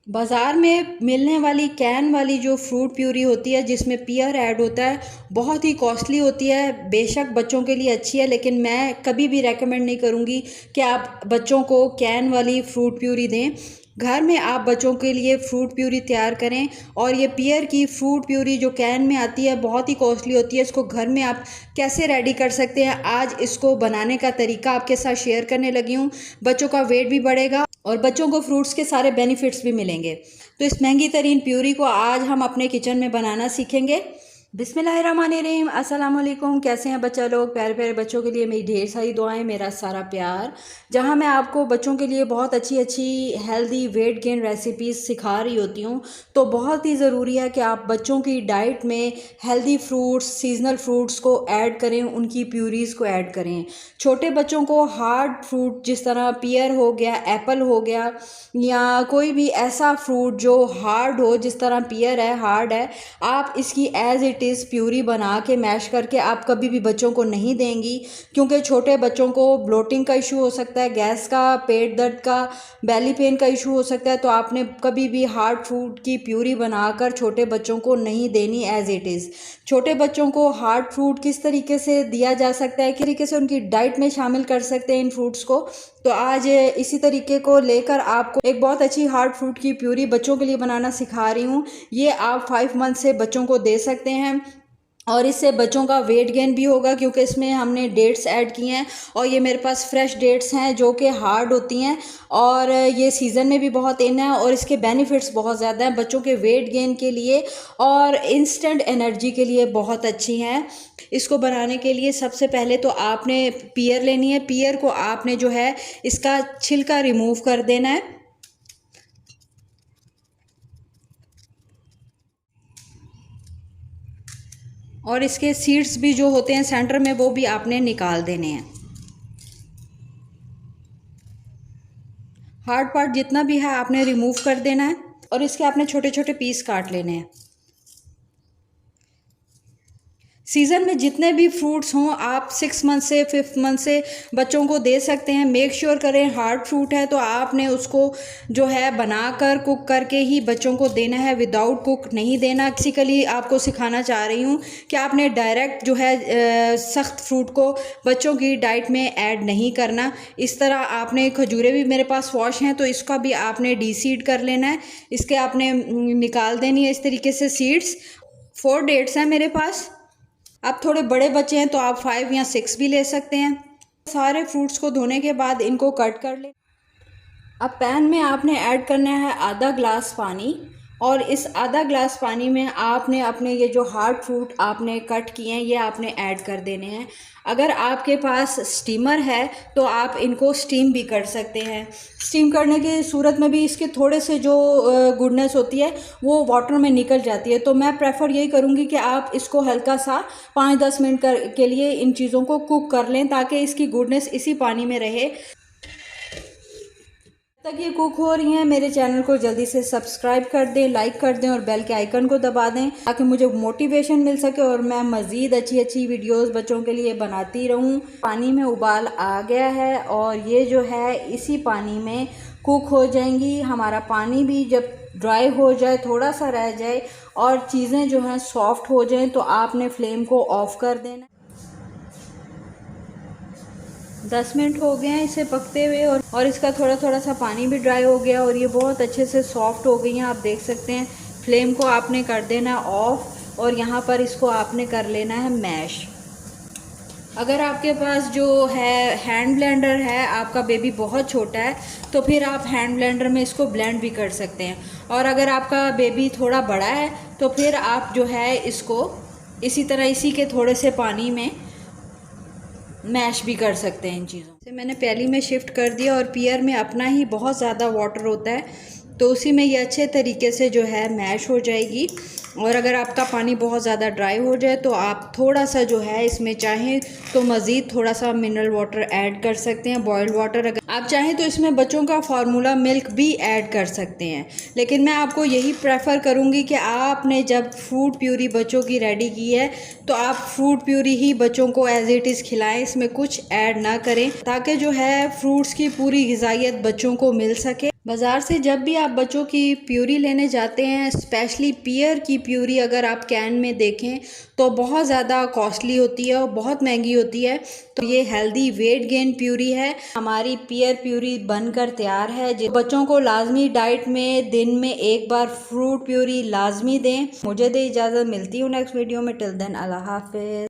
बाज़ार में मिलने वाली कैन वाली जो फ्रूट प्यूरी होती है जिसमें पियर ऐड होता है, बहुत ही कॉस्टली होती है। बेशक बच्चों के लिए अच्छी है, लेकिन मैं कभी भी रेकमेंड नहीं करूँगी कि आप बच्चों को कैन वाली फ्रूट प्यूरी दें। घर में आप बच्चों के लिए फ्रूट प्यूरी तैयार करें। और ये पियर की फ्रूट प्यूरी जो कैन में आती है बहुत ही कॉस्टली होती है। इसको घर में आप कैसे रेडी कर सकते हैं, आज इसको बनाने का तरीका आपके साथ शेयर करने लगी हूँ। बच्चों का वेट भी बढ़ेगा और बच्चों को फ्रूट्स के सारे बेनिफिट्स भी मिलेंगे। तो इस महंगी तरीन प्यूरी को आज हम अपने किचन में बनाना सीखेंगे। बिस्मिल्लाहिर्रहमानिर्रहीम, अस्सलाम वालेकुम। कैसे हैं बच्चा लोग? प्यारे प्यारे बच्चों के लिए मेरी ढेर सारी दुआएं, मेरा सारा प्यार। जहां मैं आपको बच्चों के लिए बहुत अच्छी अच्छी हेल्दी वेट गेन रेसिपीज़ सिखा रही होती हूं, तो बहुत ही ज़रूरी है कि आप बच्चों की डाइट में हेल्दी फ्रूट्स, सीजनल फ्रूट्स को ऐड करें, उनकी प्यूरीज़ को ऐड करें। छोटे बच्चों को हार्ड फ्रूट जिस तरह पियर हो गया, एप्पल हो गया, या कोई भी ऐसा फ्रूट जो हार्ड हो, जिस तरह पियर है हार्ड है, आप इसकी एज इट इज़ प्यूरी बना के मैश करके आप कभी भी बच्चों को नहीं देंगी। क्योंकि छोटे बच्चों को ब्लोटिंग का इशू हो सकता है, गैस का, पेट दर्द का, बेली पेन का इशू हो सकता है। तो आपने कभी भी हार्ड फ्रूट की प्यूरी बनाकर छोटे बच्चों को नहीं देनी एज इट इज़। छोटे बच्चों को हार्ड फ्रूट किस तरीके से दिया जा सकता है, किस तरीके से उनकी डाइट में शामिल कर सकते हैं इन फ्रूट्स को, तो आज इसी तरीके को लेकर आपको एक बहुत अच्छी हार्ड फ्रूट की प्यूरी बच्चों के लिए बनाना सिखा रही हूँ। ये आप 5 मंथ से बच्चों को दे सकते हैं और इससे बच्चों का वेट गेन भी होगा, क्योंकि इसमें हमने डेट्स ऐड किए हैं और ये मेरे पास फ्रेश डेट्स हैं जो कि हार्ड होती हैं और ये सीज़न में भी बहुत इन है और इसके बेनिफिट्स बहुत ज़्यादा हैं बच्चों के वेट गेन के लिए और इंस्टेंट एनर्जी के लिए बहुत अच्छी हैं। इसको बनाने के लिए सबसे पहले तो आपने पियर लेनी है। पियर को आपने जो है इसका छिलका रिमूव कर देना है। और इसके सीड्स भी जो होते हैं सेंटर में, वो भी आपने निकाल देने हैं। हार्ड पार्ट जितना भी है आपने रिमूव कर देना है और इसके आपने छोटे छोटे पीस काट लेने हैं। सीज़न में जितने भी फ्रूट्स हों आप 6 मंथ से 5th मंथ से बच्चों को दे सकते हैं। मेक श्योर करें हार्ड फ्रूट है तो आपने उसको जो है बनाकर कुक करके ही बच्चों को देना है, विदाउट कुक नहीं देना। बेसिकली आपको सिखाना चाह रही हूँ कि आपने डायरेक्ट जो है सख्त फ्रूट को बच्चों की डाइट में ऐड नहीं करना। इस तरह आपने खजूरें भी मेरे पास वॉश हैं तो इसका भी आपने डीसीड कर लेना है, इसके आपने निकाल देनी है इस तरीके से सीड्स। 4 डेट्स हैं मेरे पास। आप थोड़े बड़े बच्चे हैं तो आप 5 या 6 भी ले सकते हैं। सारे फ्रूट्स को धोने के बाद इनको कट कर लें। अब पैन में आपने ऐड करना है आधा ग्लास पानी और इस आधा ग्लास पानी में आपने अपने ये जो हार्ड फ्रूट आपने कट किए हैं ये आपने ऐड कर देने हैं। अगर आपके पास स्टीमर है तो आप इनको स्टीम भी कर सकते हैं। स्टीम करने की सूरत में भी इसके थोड़े से जो गुडनेस होती है वो वाटर में निकल जाती है। तो मैं प्रेफर यही करूँगी कि आप इसको हल्का सा 5-10 मिनट के लिए इन चीज़ों को कुक कर लें ताकि इसकी गुडनेस इसी पानी में रहे। तक ये कुक हो रही हैं, मेरे चैनल को जल्दी से सब्सक्राइब कर दें, लाइक कर दें और बेल के आइकन को दबा दें ताकि मुझे मोटिवेशन मिल सके और मैं मज़ीद अच्छी अच्छी वीडियोस बच्चों के लिए बनाती रहूं। पानी में उबाल आ गया है और ये जो है इसी पानी में कुक हो जाएंगी। हमारा पानी भी जब ड्राई हो जाए, थोड़ा सा रह जाए और चीज़ें जो हैं सॉफ्ट हो जाएँ तो आपने फ्लेम को ऑफ़ कर देना। 10 मिनट हो गए हैं इसे पकते हुए और इसका थोड़ा थोड़ा सा पानी भी ड्राई हो गया और ये बहुत अच्छे से सॉफ्ट हो गई हैं। आप देख सकते हैं। फ्लेम को आपने कर देना ऑफ और यहाँ पर इसको आपने कर लेना है मैश। अगर आपके पास जो है हैंड ब्लेंडर है, आपका बेबी बहुत छोटा है, तो फिर आप हैंड ब्लेंडर में इसको ब्लेंड भी कर सकते हैं। और अगर आपका बेबी थोड़ा बड़ा है तो फिर आप जो है इसको इसी तरह इसी के थोड़े से पानी में मैश भी कर सकते हैं इन चीज़ों से। मैंने प्याली में शिफ्ट कर दिया और पियर में अपना ही बहुत ज़्यादा वाटर होता है तो उसी में ये अच्छे तरीके से जो है मैश हो जाएगी। और अगर आपका पानी बहुत ज़्यादा ड्राई हो जाए तो आप थोड़ा सा जो है इसमें चाहें तो मज़ीद थोड़ा सा मिनरल वाटर ऐड कर सकते हैं, बॉइल्ड वाटर। अगर आप चाहें तो इसमें बच्चों का फार्मूला मिल्क भी ऐड कर सकते हैं, लेकिन मैं आपको यही प्रेफर करूँगी कि आपने जब फ्रूट प्यूरी बच्चों की रेडी की है तो आप फ्रूट प्यूरी ही बच्चों को एज इट इज़ खिलाएं, इसमें कुछ ऐड ना करें ताकि जो है फ्रूट्स की पूरी ग़िज़ाइयत बच्चों को मिल सके। बाज़ार से जब भी आप बच्चों की प्यूरी लेने जाते हैं, स्पेशली पियर की प्यूरी अगर आप कैन में देखें तो बहुत ज़्यादा कॉस्टली होती है और बहुत महंगी होती है। तो ये हेल्दी वेट गेन प्यूरी है। हमारी पियर प्यूरी बनकर तैयार है। जो बच्चों को लाजमी डाइट में दिन में एक बार फ्रूट प्यूरी लाजमी दें। मुझे दे इजाज़त, मिलती हूँ नेक्स्ट वीडियो में। टिल देन अल्लाह हाफिज़।